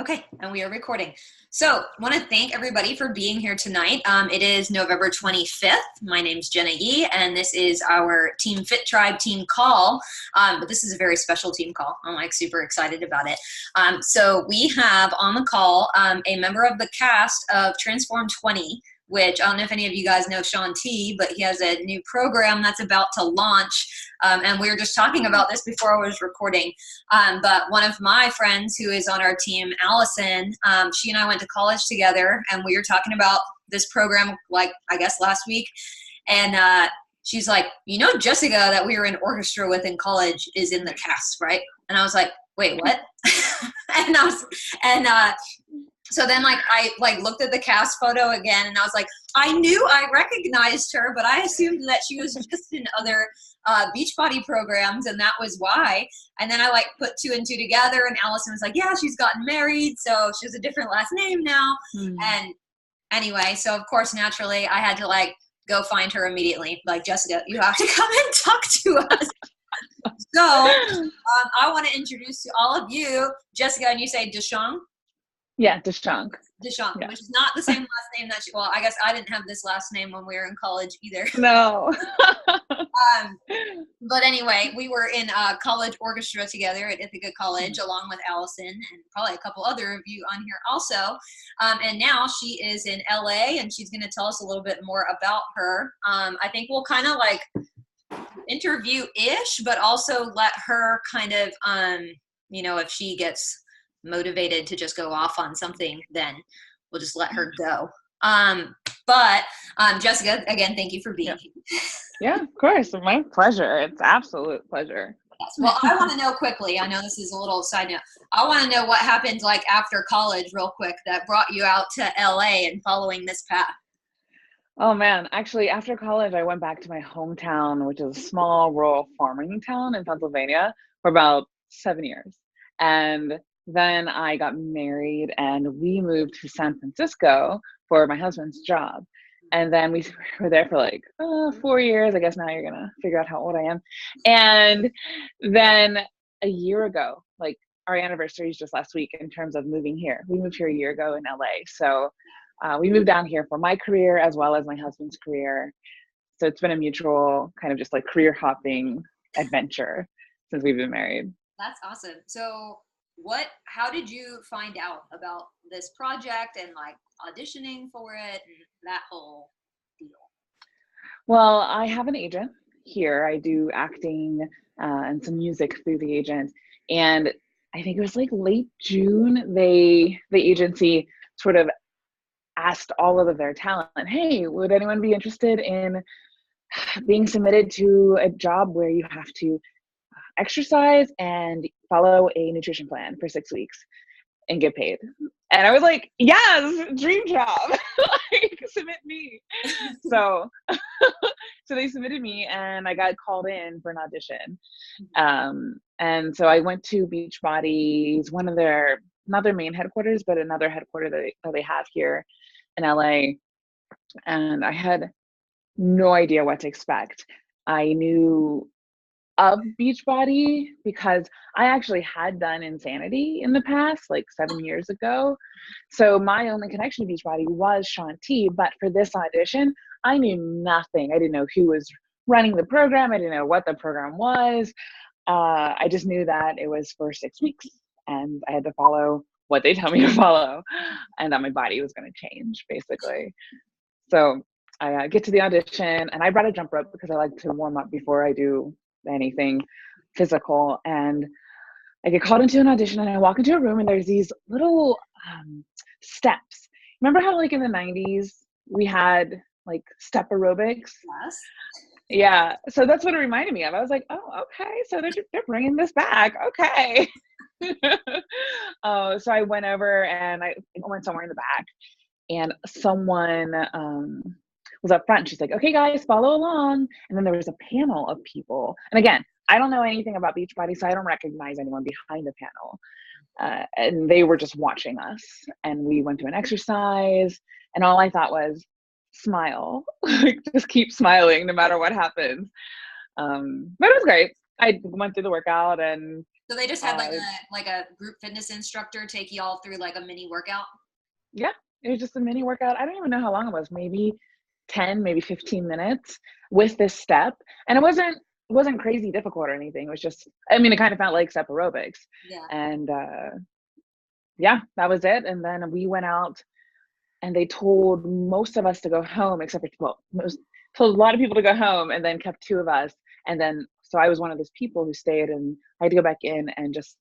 Okay, and we are recording. So, want to thank everybody for being here tonight. It is November 25th. My name's Jenna Yee, and this is our Team Fit Tribe team call. But this is a very special team call. I'm like super excited about it. So we have on the call a member of the cast of Transform 20, which I don't know if any of you guys know Shaun T, but he has a new program that's about to launch. And we were just talking about this before I was recording. But one of my friends who is on our team, Allison, she and I went to college together, and we were talking about this program, like, I guess last week. And she's like, you know, Jessica that we were in orchestra with in college is in the cast, right? And I was like, wait, what? So then I looked at the cast photo again, and I was like, I knew I recognized her, but I assumed that she was just in other Beachbody programs, and that was why. And then I put two and two together, and Allison was like, yeah, she's gotten married, so she has a different last name now. And anyway, so of course, naturally, I had to go find her immediately. Like, Jessica, you have to come and talk to us. So I want to introduce to all of you, Jessica, and you say DeShong? Yeah, DeShong. DeShong, yeah. Which is not the same last name that well, I guess I didn't have this last name when we were in college either. No. But anyway, we were in college orchestra together at Ithaca College, along with Allison and probably a couple other of you on here also. And now she is in LA, and she's going to tell us a little bit more about her. I think we'll kind of interview-ish, but also let her kind of, if she gets motivated to just go off on something, then we'll just let her go. But Jessica, again, thank you for being here. Yeah, of course. My pleasure. It's absolute pleasure. Yes. Well, I want to know quickly, I know this is a little side note, I want to know what happened after college real quick that brought you out to LA and following this path. Oh man, actually after college I went back to my hometown, which is a small rural farming town in Pennsylvania, for about 7 years. And then I got married and we moved to San Francisco for my husband's job. And then we were there for 4 years. I guess now you're going to figure out how old I am. And then a year ago, our anniversary is just last week in terms of moving here. We moved here a year ago in LA. So we moved down here for my career as well as my husband's career. So it's been a mutual kind of just career hopping adventure since we've been married. That's awesome. So how did you find out about this project and auditioning for it and that whole deal? Well, I have an agent here. I do acting and some music through the agent. And I think it was late June, the agency sort of asked all of their talent, hey, would anyone be interested in being submitted to a job where you have to exercise and follow a nutrition plan for 6 weeks and get paid? And I was like, yes, dream job. Submit me. So they submitted me, and I got called in for an audition. And so I went to Beachbody's, one of their, not their main headquarters, but another headquarters that they have here in LA. And I had no idea what to expect. I knew of Beachbody because I actually had done Insanity in the past, 7 years ago. So my only connection to Beachbody was Shaun T. But for this audition, I knew nothing. I didn't know who was running the program. I didn't know what the program was. I just knew that it was for 6 weeks, and I had to follow what they tell me to follow, and that my body was going to change, basically. So I get to the audition, and I brought a jump rope because I like to warm up before I do anything physical. And I get called into an audition, and I walk into a room, and there's these little steps. Remember how in the 90s we had step aerobics? Yes. Yeah, so that's what it reminded me of. I was like, oh, okay, so they're bringing this back. Okay. So I went over, and I went somewhere in the back, and someone was up front. She's like, okay, guys, follow along. And then there was a panel of people. And again, I don't know anything about Beachbody, so I don't recognize anyone behind the panel. And they were just watching us. And we went to an exercise, and all I thought was, smile. Just keep smiling no matter what happens. But it was great. I went through the workout and So they just had like a group fitness instructor take you all through like a mini workout? yeah, it was just a mini workout. I don't even know how long it was, maybe 10, maybe 15 minutes with this step. And it wasn't crazy difficult or anything. It was just, I mean, it kind of felt like step aerobics. Yeah. And yeah, that was it. And then we went out and they told most of us to go home, except for, well, told a lot of people to go home and then kept two of us. And then, so I was one of those people who stayed, and I had to go back in and just,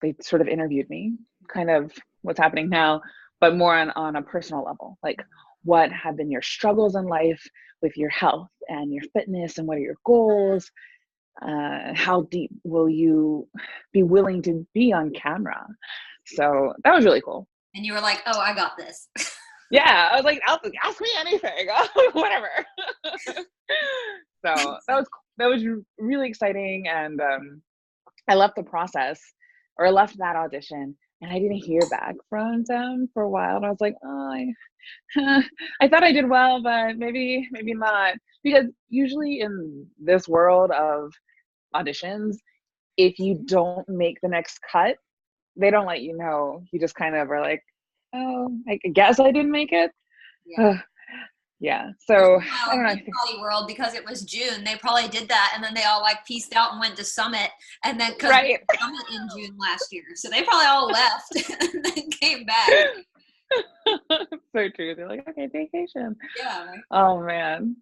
they sort of interviewed me, kind of what's happening now, but more on a personal level. Like, what have been your struggles in life with your health and your fitness, and what are your goals? How deep will you be willing to be on camera? So that was really cool. And you were like, oh, I got this. Yeah, I was like, ask me anything, whatever. So that was really exciting, and I left the process, or I left that audition, and I didn't hear back from them for a while. And I was like, oh, I thought I did well, but maybe not, because usually in this world of auditions, if you don't make the next cut, they don't let you know. You just kind of are like, oh, I guess I didn't make it. Yeah. Yeah. So I don't Meanwhile, know. Big Body World, because it was June, they probably did that, and then they all like pieced out and went to Summit, and then because Right. Summit in June last year, so they probably all left and then came back. So true. They're like, okay, vacation. Yeah. Right? Oh man.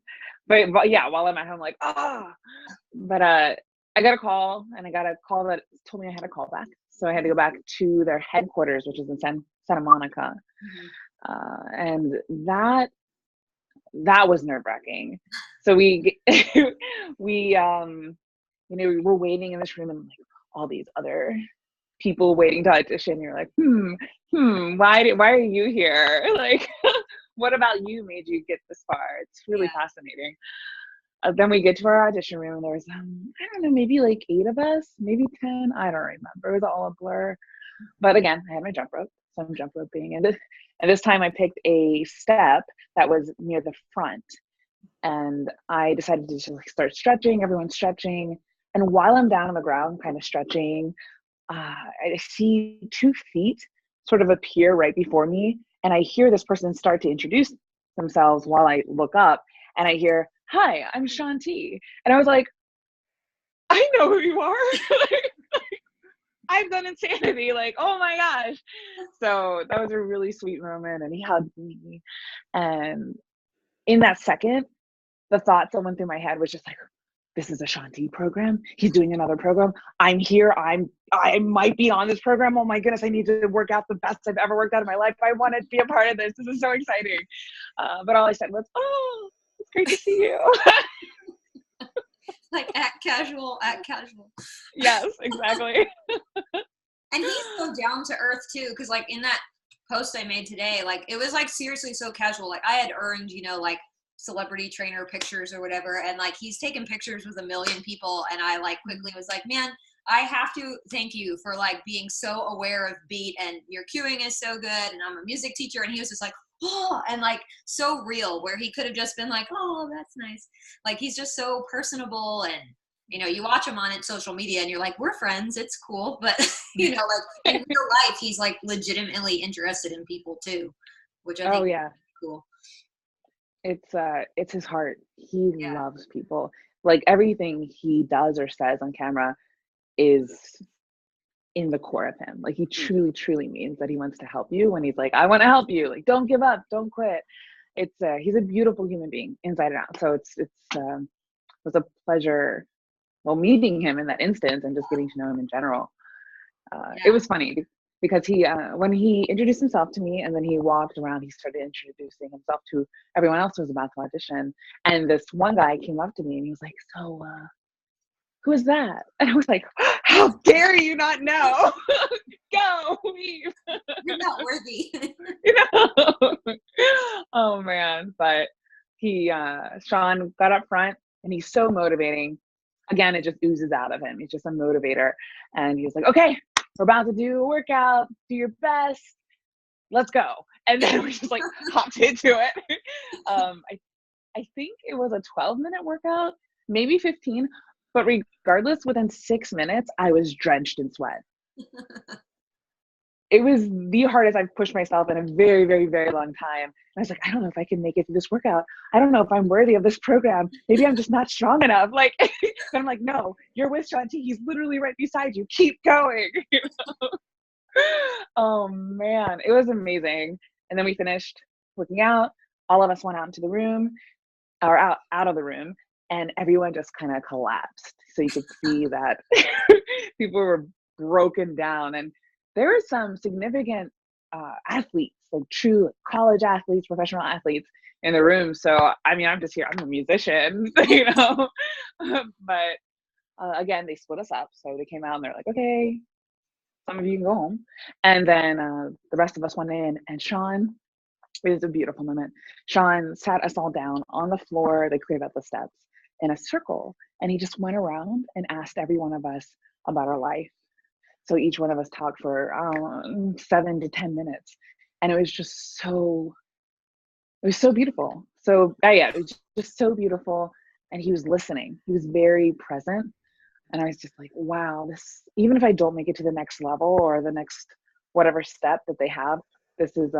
But yeah, while I'm at home, like, but I got a call, and I got a call that told me I had a call back. So I had to go back to their headquarters, which is in Santa Monica. And that was nerve-wracking. So we we we're waiting in this room, and like all these other people waiting to audition. You're like, why are you here? Like, what about you made you get this far? It's really fascinating. Then we get to our audition room, and there was I don't know, maybe like 8 of us, maybe 10. I don't remember. It was all a blur. But again, I had my jump rope, so I'm jump roping, and this time I picked a step that was near the front, and I decided to just like start stretching. Everyone's stretching, and while I'm down on the ground, kind of stretching, I see 2 feet sort of appear right before me, and I hear this person start to introduce themselves while I look up, and I hear, "Hi, I'm Shaun T." And I was like, "I know who you are." I've done insanity. Like, oh my gosh. So that was a really sweet moment, and he hugged me. And in that second, the thoughts that went through my head was just like, this is a Shaun T program. He's doing another program. I'm here. I might be on this program. Oh my goodness, I need to work out the best I've ever worked out in my life. I want to be a part of this. This is so exciting. But all I said was, oh, it's great to see you. Like, act casual, act casual. Yes, exactly. And he's so down to earth too, because like in that post I made today, like it was like seriously so casual. Like I had earned, like celebrity trainer pictures or whatever, and like he's taken pictures with a million people, and I like quickly was like, man, I have to thank you for like being so aware of beat, and your cueing is so good, and I'm a music teacher. And he was just like, oh, and like so real, where he could have just been like, oh, that's nice. Like he's just so personable, and you watch him on social media and you're like, we're friends, it's cool. But like in real life, he's like legitimately interested in people too, which I think is cool. It's his heart. He loves people. Like everything he does or says on camera is in the core of him. Like he truly, truly means that he wants to help you. When he's like, I want to help you. Like, don't give up, don't quit. He's a beautiful human being inside and out. So it was a pleasure, meeting him in that instance and just getting to know him in general. It was funny because he, when he introduced himself to me and then he walked around, he started introducing himself to everyone else who was about to audition. And this one guy came up to me and he was like, so, who is that? And I was like, how dare you not know? Go, leave. You're not worthy. Oh man. But Shaun got up front and he's so motivating. Again, it just oozes out of him. He's just a motivator. And he was like, okay, we're about to do a workout. Do your best. Let's go. And then we just like hopped into it. I think it was a 12-minute workout, maybe 15. But regardless, within 6 minutes, I was drenched in sweat. It was the hardest I've pushed myself in a very, very, very long time. And I was like, I don't know if I can make it through this workout. I don't know if I'm worthy of this program. Maybe I'm just not strong enough. Like, but I'm like, no, you're with Shaun T. He's literally right beside you. Keep going. Oh man, it was amazing. And then we finished working out. All of us went out into the room, or out of the room, and everyone just kind of collapsed. So you could see that people were broken down. And there were some significant athletes, like true college athletes, professional athletes in the room. So, I mean, I'm just here, I'm a musician, you know, but again, they split us up. So they came out and they're like, okay, some of you can go home. And then the rest of us went in, and Shaun, it was a beautiful moment. Shaun sat us all down on the floor. They cleared out the steps in a circle, and he just went around and asked every one of us about our life. So each one of us talked for 7 to 10 minutes, and it was so beautiful. So yeah, it was just so beautiful. And he was listening. He was very present, and I was just like, wow, this. Even if I don't make it to the next level or the next whatever step that they have, this is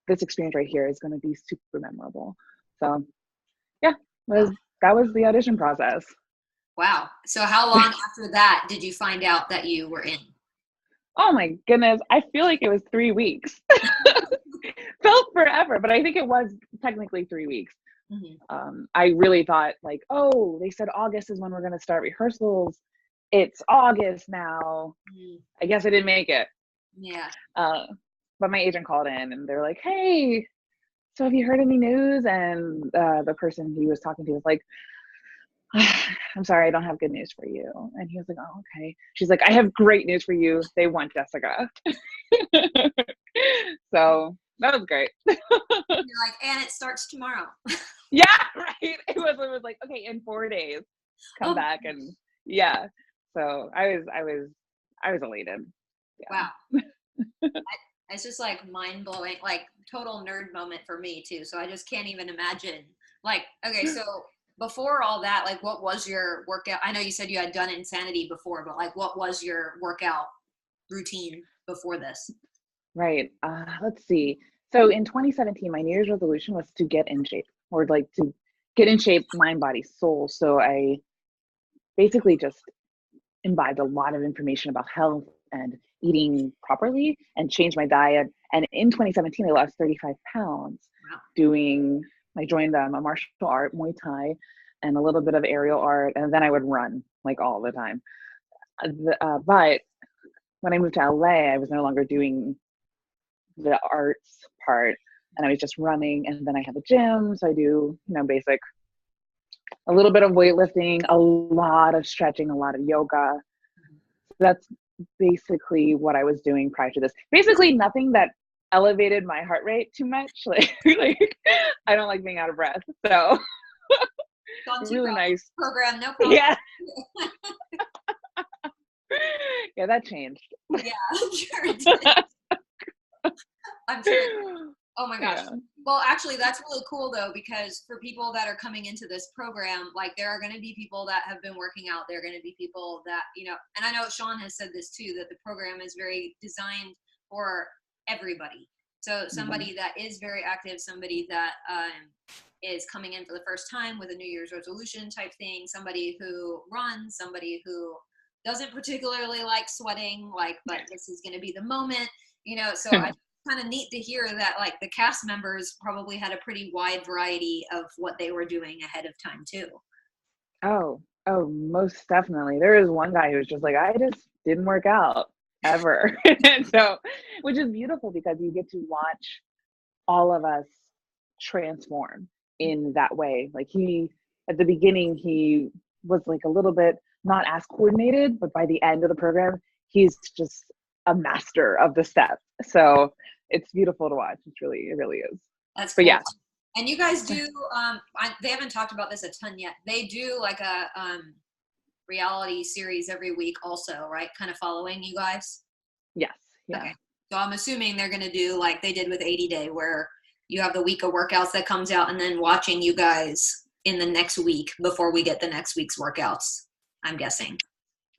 this experience right here is going to be super memorable. So yeah, that was the audition process. Wow. So how long after that did you find out that you were in? Oh my goodness, I feel like it was 3 weeks. Felt forever, but I think it was technically 3 weeks. Mm-hmm. I really thought like, oh, they said August is when we're going to start rehearsals. It's August now. I guess I didn't make it. Yeah. But my agent called in and they're like, hey, so have you heard any news? And the person he was talking to was like, I'm sorry, I don't have good news for you. And he was like, oh, okay. She's like, I have great news for you. They want Jessica. So that was great. You're like, and it starts tomorrow. Yeah, right. It was like, okay, in 4 days, come back. And yeah. So I was elated. Yeah. Wow. It's just like mind blowing, like total nerd moment for me too. So I just can't even imagine. Like, okay, so before all that, like what was your workout? I know you said you had done Insanity before, but like what was your workout routine before this? Right. Let's see. So in 2017, my New Year's resolution was to get in shape, or like to get in shape, mind, body, soul. So I basically just imbibed a lot of information about health and eating properly and changed my diet. And in 2017, I lost 35 pounds. Wow. I joined a martial art, Muay Thai, and a little bit of aerial art. And then I would run like all the time. But when I moved to LA, I was no longer doing the arts part, and I was just running. And then I have a gym. So I do, basic, a little bit of weightlifting, a lot of stretching, a lot of yoga. So that's basically what I was doing prior to this. Basically nothing that elevated my heart rate too much. Like I don't like being out of breath. So really nice program, no problem. Yeah. Yeah, that changed. Yeah, I'm sure it did. I'm sure. Oh my gosh. Yeah. Well, actually, that's really cool though, because for people that are coming into this program, like there are going to be people that have been working out. There are going to be people that, and I know Shaun has said this too, that the program is very designed for everybody. So somebody that is very active, somebody that is coming in for the first time with a New Year's resolution type thing, somebody who runs, somebody who doesn't particularly like sweating, but this is going to be the moment, so I kind of neat to hear that like the cast members probably had a pretty wide variety of what they were doing ahead of time too. Oh, most definitely. There is one guy who was just like, I just didn't work out ever. And so, which is beautiful because you get to watch all of us transform in that way. Like at the beginning, he was like a little bit not as coordinated, but by the end of the program, he's just a master of the steps. So it's beautiful to watch. It really is. That's cool. Yeah. And you guys do, they haven't talked about this a ton yet. They do like a reality series every week also, right? Kind of following you guys? Yes. Yeah. Okay. So I'm assuming they're going to do like they did with 80 Day, where you have the week of workouts that comes out and then watching you guys in the next week before we get the next week's workouts. I'm guessing.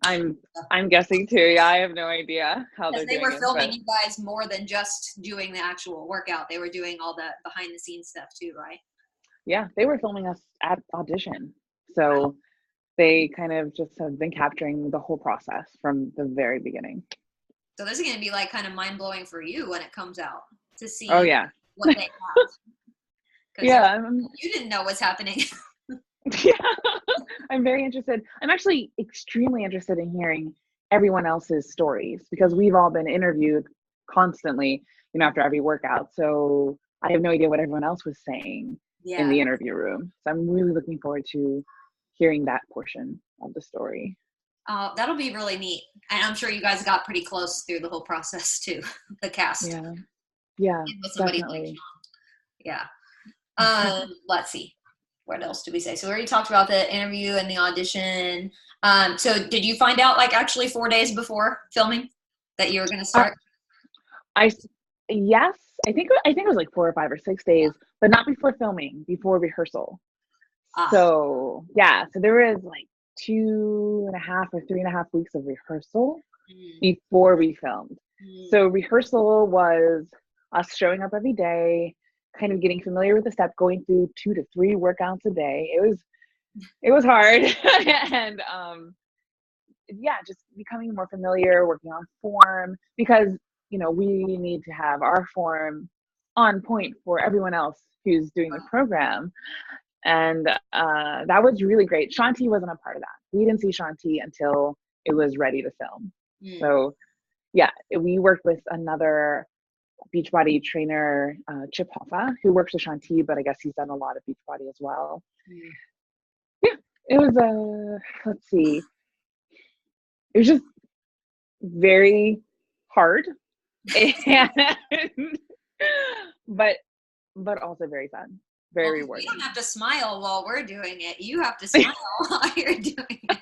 I'm guessing too. Yeah, I have no idea how they're Because they doing were it, filming but you guys more than just doing the actual workout. They were doing all the behind the scenes stuff too, right? yeah, they were filming us at audition. So they kind of just have been capturing the whole process from the very beginning. So this is going to be like kind of mind blowing for you when it comes out to Oh see yeah. what they have. Because Yeah, you didn't know what's happening. yeah. I'm very interested. I'm actually extremely interested in hearing everyone else's stories because we've all been interviewed constantly, after every workout. So I have no idea what everyone else was saying in Yeah. the interview room. So I'm really looking forward to hearing that portion of the story. That'll be really neat. And I'm sure you guys got pretty close through the whole process too, the cast. Yeah. Yeah, With somebody like definitely. Shaun. Yeah. Let's see. What else did we say? So we already talked about the interview and the audition. So did you find out like actually 4 days before filming that you were going to Uh, start? I yes, I think it was like 4 or 5 or 6 days, but not before filming, before rehearsal. Ah. So yeah, so there was like 2.5 or 3.5 weeks of rehearsal Mm, before we filmed. mm. So rehearsal was us showing up every day, kind of getting familiar with the step, going through 2 to 3 workouts a day. It was hard, and yeah, just becoming more familiar, working on form because we need to have our form on point for everyone else who's doing the program. And that was really great. Shaun T wasn't a part of that. We didn't see Shaun T until it was ready to film. Mm. So yeah, we worked with another Beachbody trainer, Chip Hoffa, who works with Shaun T, but I guess he's done a lot of Beachbody as well. Mm. Yeah, it was let's see, it was just very hard, and but also very fun, Well, very 'cause we don't rewarding. have to smile while we're doing it. You have to smile while you're doing it.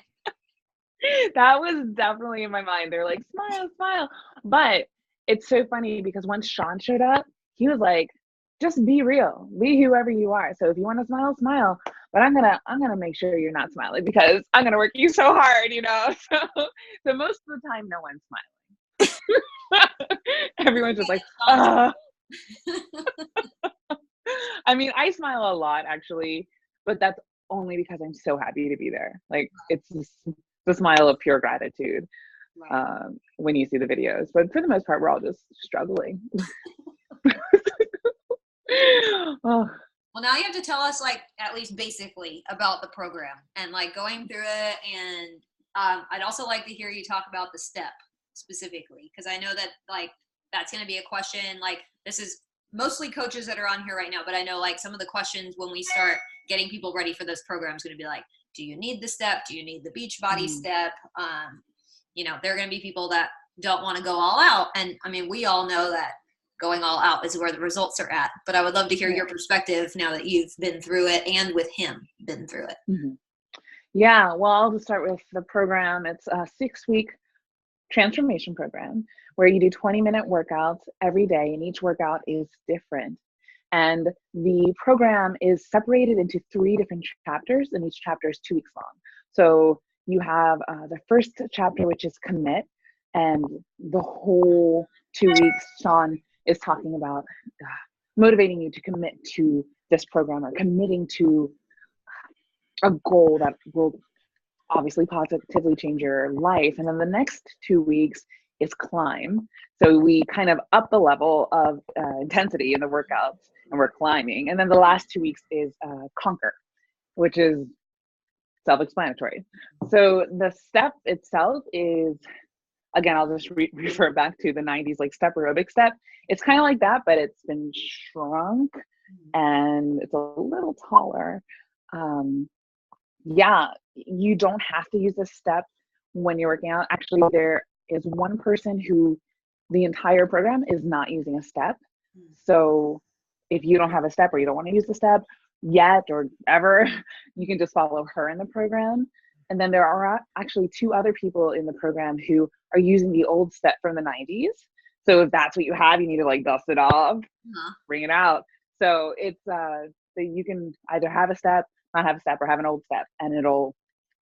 That was definitely in my mind. They're like, smile, smile. But it's so funny because once Shaun showed up, he was like, just be real. Be whoever you are. So if you want to smile, smile. But I'm gonna make sure you're not smiling because I'm gonna work you so hard. So most of the time no one's smiling. Everyone's just like, I mean, I smile a lot actually, but that's only because I'm so happy to be there. Like it's just the smile of pure gratitude Right. when you see the videos. But for the most part, we're all just struggling. Oh, Well, now you have to tell us, like, at least basically about the program and like going through it. And I'd also like to hear you talk about the step specifically, because I know that like that's going to be a question. Like, this is mostly coaches that are on here right now, but I know like some of the questions when we start getting people ready for this program is going to be like, do you need the step? Do you need the beach body step? There are going to be people that don't want to go all out. And I mean, we all know that going all out is where the results are at. But I would love to hear yeah. your perspective now that you've been through it and with him been through it. Mm-hmm. Yeah, well, I'll just start with the program. It's a 6-week transformation program where you do 20-minute workouts every day, and each workout is different. And the program is separated into 3 different chapters, and each chapter is 2 weeks long. So you have the first chapter, which is commit, and the whole 2 weeks, Shaun is talking about motivating you to commit to this program or committing to a goal that will obviously positively change your life. And then the next 2 weeks is climb. So we kind of up the level of intensity in the workouts and we're climbing. And then the last 2 weeks is conquer, which is self-explanatory. So the step itself is, again, I'll just refer back to the 90s like step aerobic step. It's kind of like that, but it's been shrunk and it's a little taller. Yeah, you don't have to use a step when you're working out. Actually, there is one person who the entire program is not using a step. So if you don't have a step or you don't want to use the step yet or ever, you can just follow her in the program. And then there are actually 2 other people in the program who are using the old step from the 90s. So if that's what you have, you need to like dust it off, bring it out. So it's so you can either have a step, not have a step, or have an old step, and it'll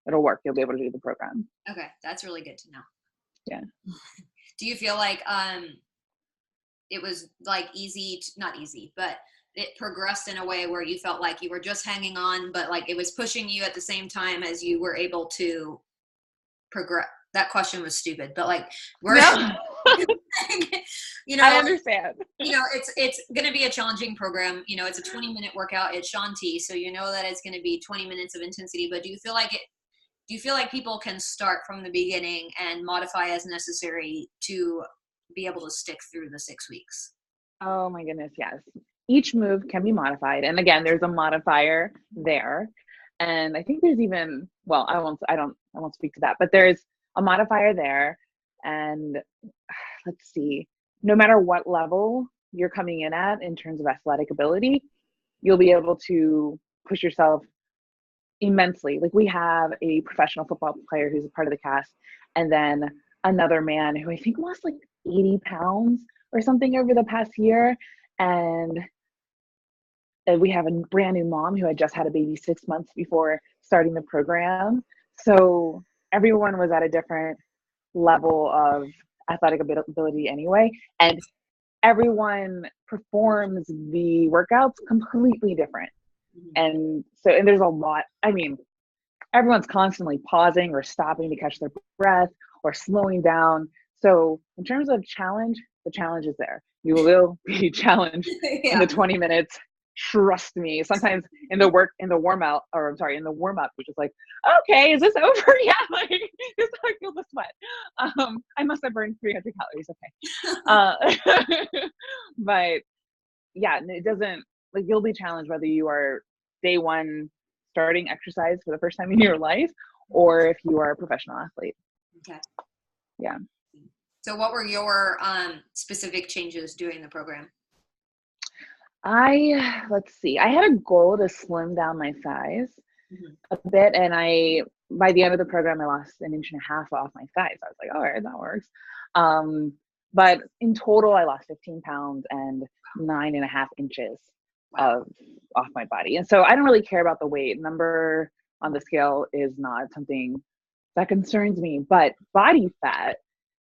it'll work. You'll be able to do the program. Okay, that's really good to know. Yeah. Do you feel like it was like not easy, but it progressed in a way where you felt like you were just hanging on, but like it was pushing you at the same time as you were able to progress? That question was stupid, but like No. you know, I understand. you know, it's going to be a challenging program. You know, it's a 20-minute workout. It's Shaun T, so you know that it's going to be 20 minutes of intensity. But do you feel like people can start from the beginning and modify as necessary to be able to stick through the 6 weeks? Oh my goodness, yes. Each move can be modified. And again, there's a modifier there. And I think there's even, well, I won't speak to that, but there's a modifier there. And let's see, no matter what level you're coming in at in terms of athletic ability, you'll be able to push yourself immensely. Like we have a professional football player who's a part of the cast, and then another man who I think lost like 80 pounds or something over the past year. And we have a brand new mom who had just had a baby 6 months before starting the program. So everyone was at a different level of athletic ability anyway. And everyone performs the workouts completely different. And there's a lot, I mean, everyone's constantly pausing or stopping to catch their breath or slowing down. So in terms of challenge, the challenge is there. You will be challenged in the 20 minutes. Trust me. Sometimes in the warm up, which is like, okay, is this over? Yeah, like this I feel the sweat. I must have burned 300 calories. Okay. But yeah, it doesn't, like, you'll be challenged whether you are day one starting exercise for the first time in your life or if you are a professional athlete. Okay. Yeah. So what were your specific changes during the program? Let's see. I had a goal to slim down my thighs a bit, and by the end of the program, I lost 1.5 inches off my thighs. I was like, all right, that works. But in total, I lost 15 pounds and 9.5 inches off my body. And so I don't really care about the weight. Number on the scale is not something that concerns me, but body fat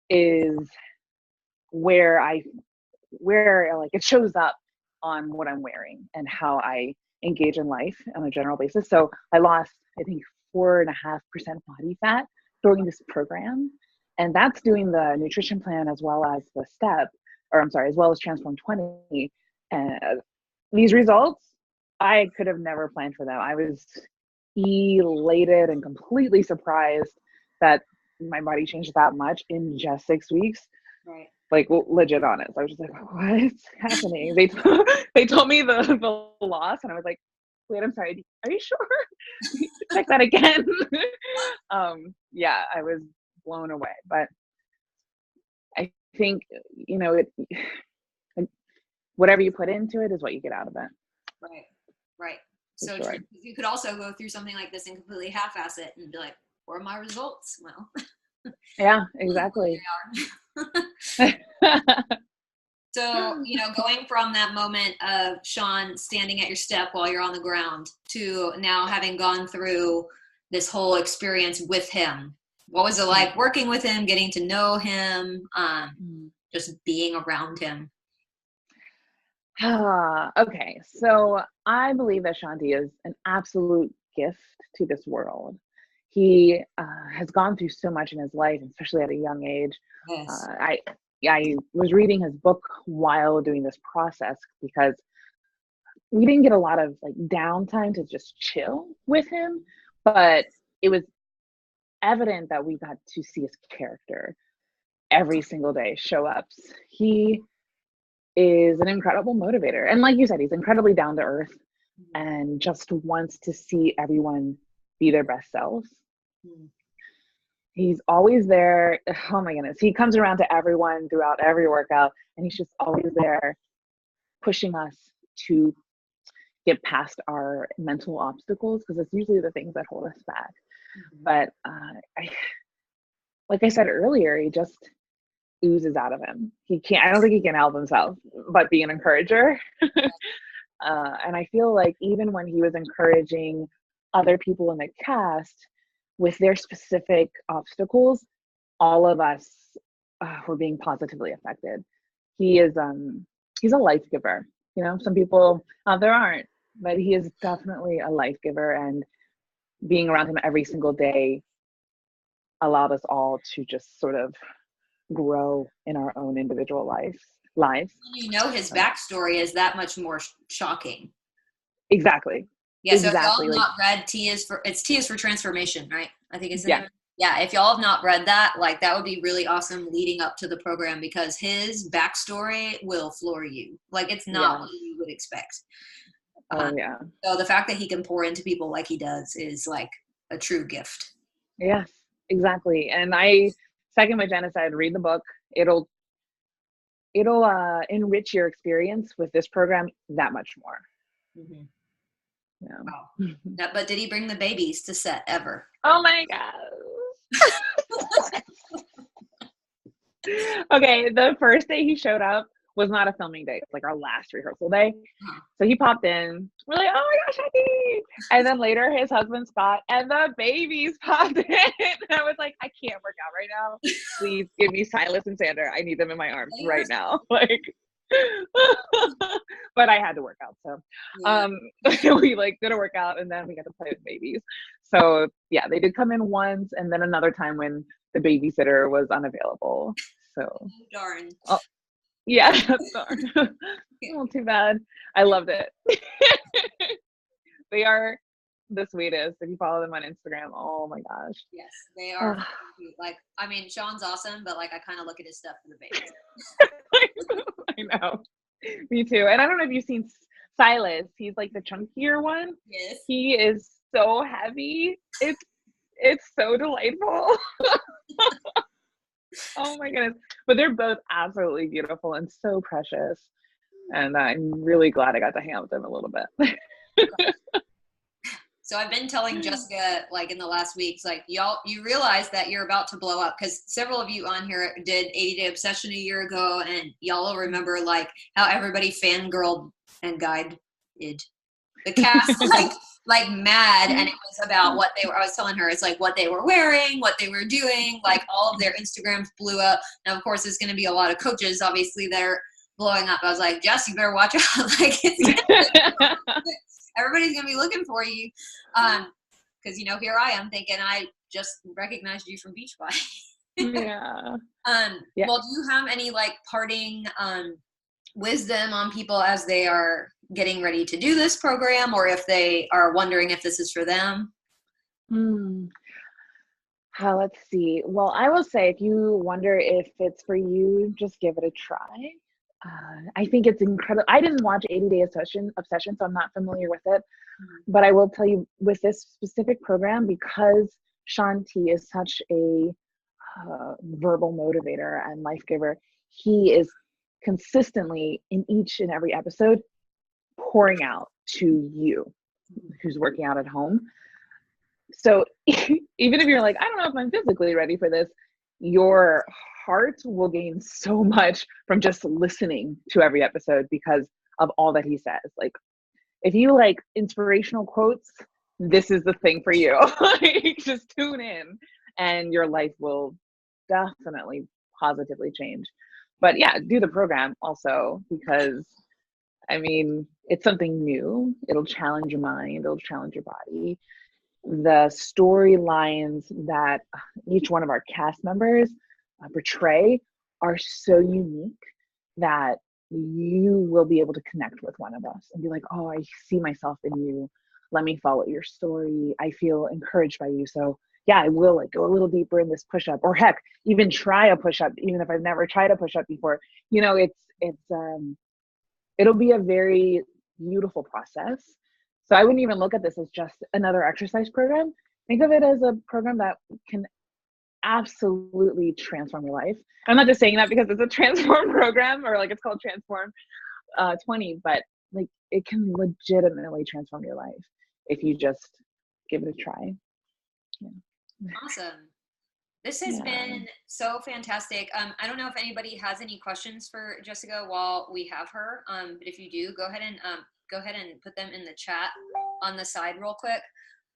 is where like it shows up on what I'm wearing and how I engage in life on a general basis. So I lost, I think, 4.5% body fat during this program. And that's doing the nutrition plan as well as as well as Transform 20. These results, I could have never planned for them. I was elated and completely surprised that my body changed that much in just 6 weeks. Right. Like legit honest. I was just like, what's happening? They told me the loss, and I was like, wait, I'm sorry. Are you sure? Check that again. Yeah, I was blown away. But I think, whatever you put into it is what you get out of it. Right. So sure. You could also go through something like this and completely half-ass it and be like, where are my results? Well, yeah, exactly. So, going from that moment of Shaun standing at your step while you're on the ground to now having gone through this whole experience with him, what was it like working with him, getting to know him, just being around him? Okay, so I believe that Shaun T is an absolute gift to this world. He has gone through so much in his life, especially at a young age. Yes. I was reading his book while doing this process because we didn't get a lot of like downtime to just chill with him, but it was evident that we got to see his character every single day show up. He is an incredible motivator. And like you said, he's incredibly down to earth and just wants to see everyone be their best selves. He's always there. Oh my goodness. He comes around to everyone throughout every workout, and he's just always there pushing us to get past our mental obstacles, because it's usually the things that hold us back. But like I said earlier, he just oozes out of him. I don't think he can help himself but be an encourager. And I feel like even when he was encouraging other people in the cast, with their specific obstacles, all of us were being positively affected. He is he's a life giver. You know, some people there aren't, but he is definitely a life giver, and being around him every single day allowed us all to just sort of grow in our own individual lives. You know, his backstory is that much more shocking. Exactly. Yeah, so if y'all Exactly. have Like, not read T is for Transformation, right? I think it's the yeah. name. Yeah, if y'all have not read that, like that would be really awesome leading up to the program, because his backstory will floor you. Like it's not Yeah. what you would expect. Oh yeah. So the fact that he can pour into people like he does is like a true gift. Yes, exactly. And I second what Jenna said, read the book. It'll enrich your experience with this program that much more. Mm-hmm. Wow. Yeah. Now, but did he bring the babies to set ever? Oh my god. Okay, the first day he showed up was not a filming day. It's like our last rehearsal day. Huh. So he popped in. We're like, oh my gosh, Becky. And then later his husband Scott and the babies popped in. And I was like, I can't work out right now. Please give me Silas and Sander. I need them in my arms right now. Like but I had to work out. So we like did a workout and then we got to play with babies. So yeah, they did come in once and then another time when the babysitter was unavailable. So darn. oh, yeah, darn. Well, too bad. I loved it. They are the sweetest. If you follow them on Instagram, oh my gosh. Yes, they are cute. Like, I mean, Shaun's awesome, but like I kind of look at his stuff for the babies. I know. Me too. And I don't know if you've seen Silas. He's like the chunkier one. Yes. He is so heavy. It's so delightful. Oh my goodness. But they're both absolutely beautiful and so precious. And I'm really glad I got to hang out with them a little bit. So I've been telling Jessica, like in the last weeks, like y'all, you realize that you're about to blow up, because several of you on here did 80-Day Obsession a year ago, and y'all will remember like how everybody fangirled and guided the cast like mad, and it was about what they were. I was telling her it's like what they were wearing, what they were doing, like all of their Instagrams blew up. Now of course there's going to be a lot of coaches, obviously they're blowing up. I was like, Jess, you better watch out. Like everybody's gonna be looking for you, because you know here I am thinking I just recognized you from Beach Body. Yeah. Yeah. Well, do you have any like parting wisdom on people as they are getting ready to do this program, or if they are wondering if this is for them? Let's see. Well, I will say if you wonder if it's for you, just give it a try. I think it's incredible. I didn't watch 80-Day Obsession, so I'm not familiar with it. But I will tell you with this specific program, because Shaun T is such a verbal motivator and life giver, he is consistently in each and every episode pouring out to you who's working out at home. So even if you're like, I don't know if I'm physically ready for this, your heart will gain so much from just listening to every episode because of all that he says. Like, if you like inspirational quotes, this is the thing for you. Like, just tune in and your life will definitely positively change. But yeah, do the program also, because I mean, it's something new. It'll challenge your mind, it'll challenge your body. The storylines that each one of our cast members portray are so unique that you will be able to connect with one of us and be like, oh, I see myself in you. Let me follow your story. I feel encouraged by you. So yeah, I will like go a little deeper in this push-up, or heck, even try a push-up, even if I've never tried a push-up before. You know, it'll be a very beautiful process. So I wouldn't even look at this as just another exercise program. Think of it as a program that can absolutely transform your life. I'm not just saying that because it's a transform program, or like it's called Transform 20, but like it can legitimately transform your life if you just give it a try. Yeah. Awesome. This has been so fantastic. I don't know if anybody has any questions for Jessica while we have her, but if you do, go ahead and put them in the chat on the side real quick.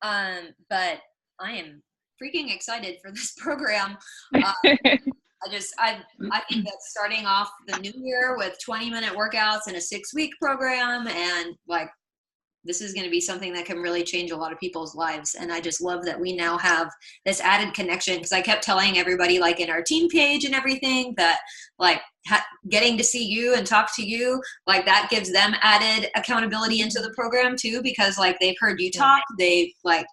But I am freaking excited for this program. I think that starting off the new year with 20-minute workouts and a 6-week program, and like, this is going to be something that can really change a lot of people's lives. And I just love that we now have this added connection, because I kept telling everybody, like in our team page and everything, that like getting to see you and talk to you, like that gives them added accountability into the program too, because like they've heard you talk, they like,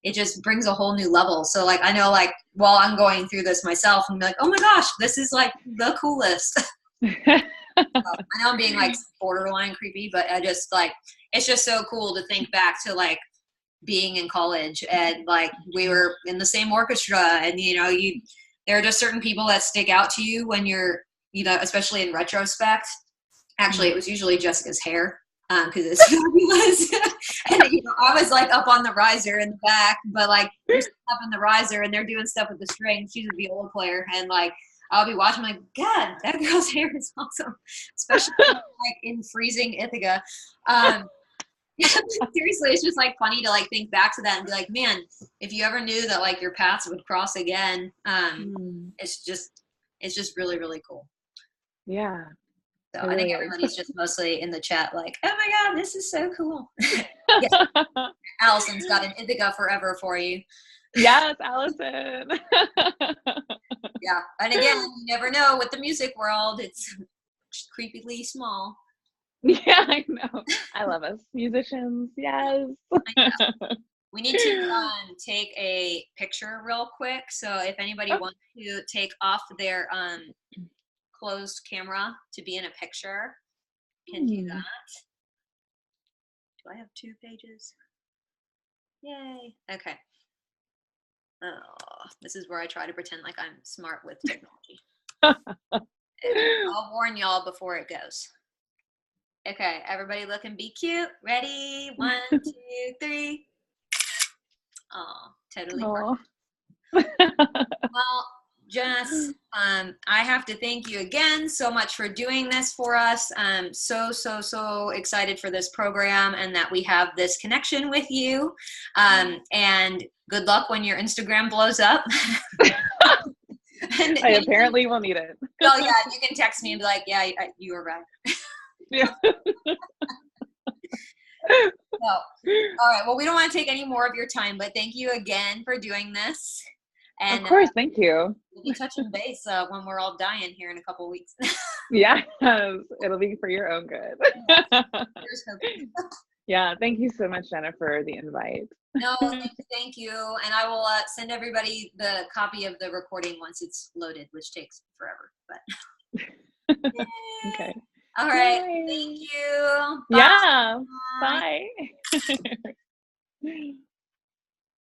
it just brings a whole new level. So like, I know like while I'm going through this myself, I'm like, oh my gosh, this is like the coolest. I know I'm being like borderline creepy, but I just like, it's just so cool to think back to like being in college, and like we were in the same orchestra, and there are just certain people that stick out to you when you're, especially in retrospect. Actually, it was usually Jessica's hair, because it's fabulous. And I was like up on the riser in the back, but like they're up in the riser and they're doing stuff with the strings. She's a viola player, and like I'll be watching, like, God, that girl's hair is awesome, especially like in freezing Ithaca. Seriously, it's just like funny to like think back to that and be like, man, if you ever knew that like your paths would cross again, it's just really, really cool. Yeah. So I think everybody's just mostly in the chat like, oh my God, this is so cool. Yes. Allison's got an Ithaca forever for you. Yes, Allison. Yeah. And again, you never know with the music world, it's creepily small. Yeah, I know. I love us musicians. Yes. We need to take a picture real quick. So if anybody wants to take off their closed camera to be in a picture, can do that. Do I have 2 pages? Yay. Okay. Oh, this is where I try to pretend like I'm smart with technology. I'll warn y'all before it goes. Okay, everybody looking be cute. Ready? 1, 2, 3. Oh, totally perfect. Well, Jess, I have to thank you again so much for doing this for us. I'm so excited for this program and that we have this connection with you. And good luck when your Instagram blows up. And I apparently will need it. Well, yeah, you can text me and be like, yeah, you were right. Yeah. So, all right. Well, we don't want to take any more of your time, but thank you again for doing this. And of course, thank you. We'll be touching base when we're all dying here in a couple of weeks. Yeah, it'll be for your own good. Here's hoping. Yeah, thank you so much, Jenna, for the invite. No, thank you. And I will send everybody the copy of the recording once it's loaded, which takes forever. But okay. All right. Yay. Thank you. Bye. Yeah. Bye.